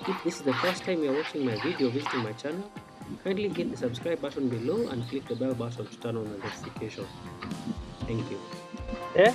If this is the first time you are watching my video visiting my channel, kindly hit the subscribe button below and click the bell button to turn on the notification. Thank you. Eh?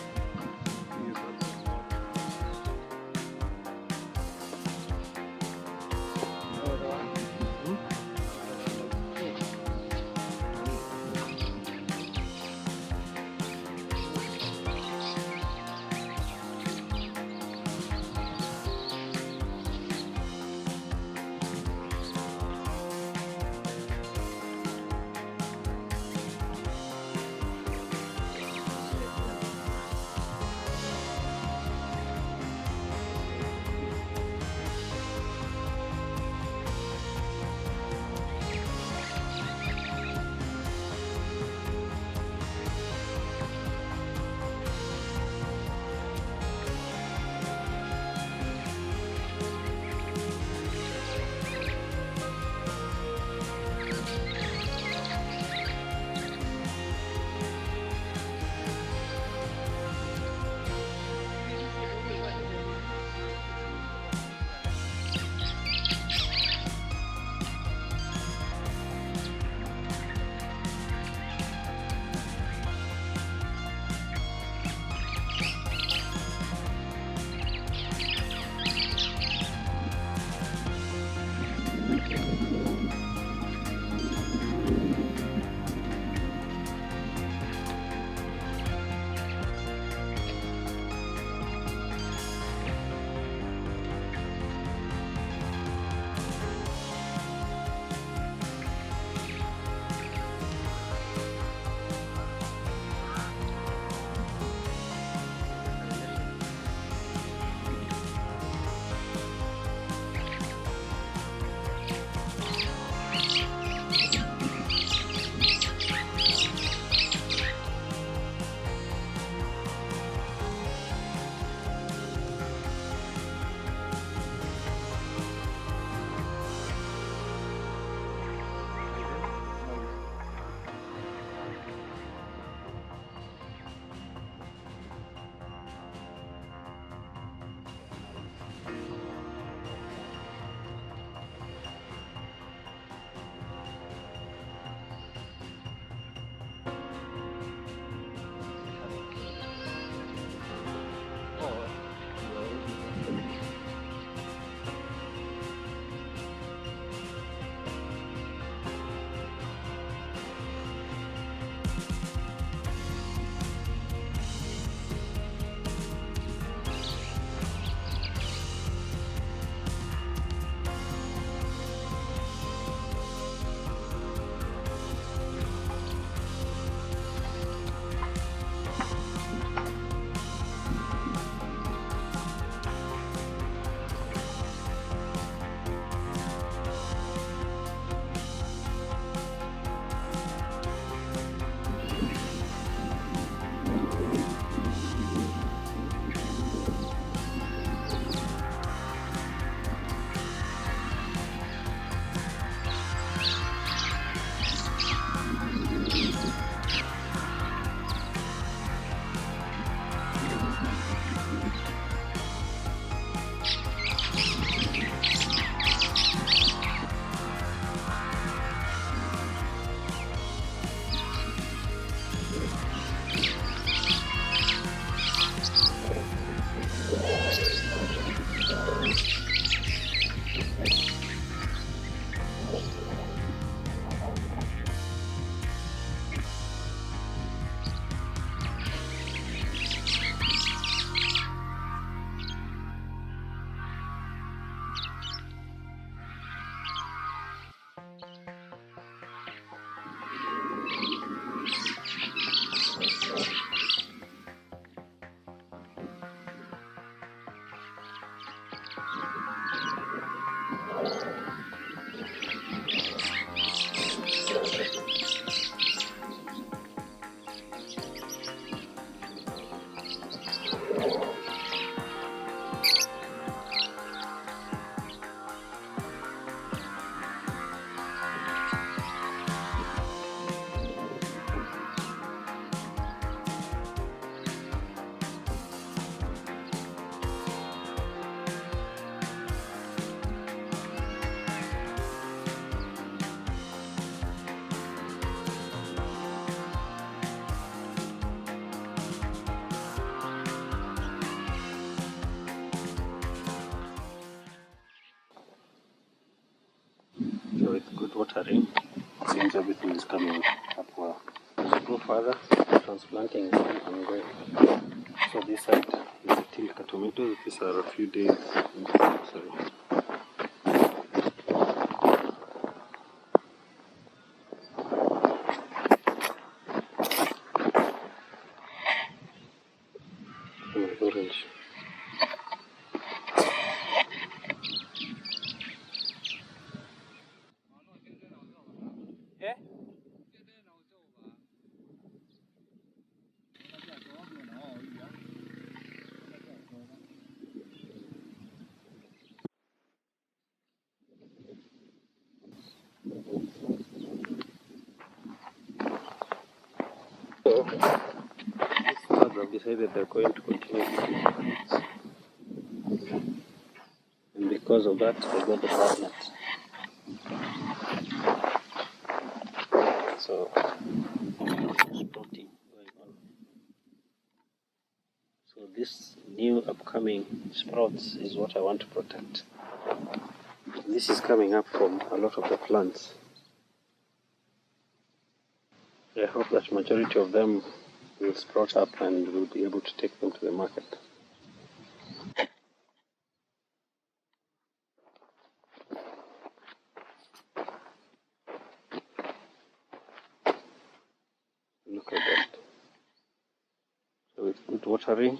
watering, since everything is coming up well. As we go further, transplanting is ongoing. So this side is the Tilka tomatoes. These are a few days in the nursery. Orange. So, these birds have decided they're going to continue eating plants. And because of that, they got the bird net. So, sprouting going on. So this new upcoming sprouts is what I want to protect. This is coming up from a lot of the plants. I hope that majority of them will sprout up and we'll be able to take them to the market. Look at that. So with good watering,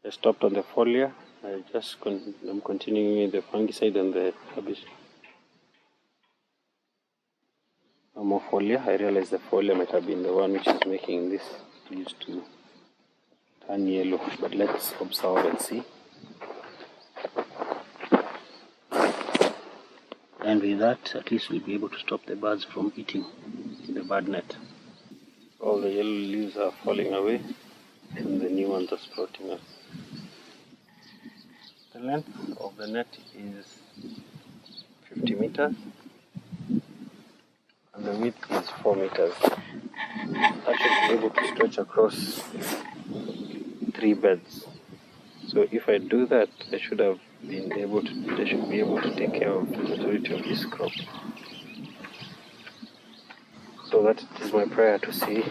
I stopped on the foliar. I'm continuing with the fungicide and the herbicide. No more foliar. I realized the foliar might have been the one which is making this leaves to turn yellow. But let's observe and see. And with that, at least we'll be able to stop the birds from eating the bird net. All the yellow leaves are falling away and the new ones are sprouting up. The length of the net is 50 meters and the width is 4 meters. That should be able to stretch across 3 beds. So if I do that, I should be able to take care of the majority of this crop. So that is my prayer to see,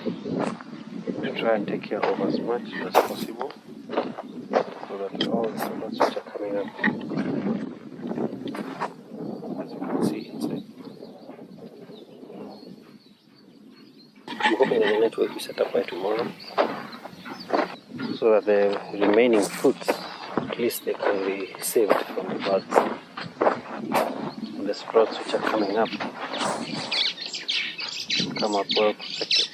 to try and take care of as much as possible, so that all the sprouts which are coming up, as you can see inside. I'm hoping that the net will be set up by tomorrow, so that the remaining fruits, at least they can be saved from the birds. And the sprouts which are coming up come up well protected.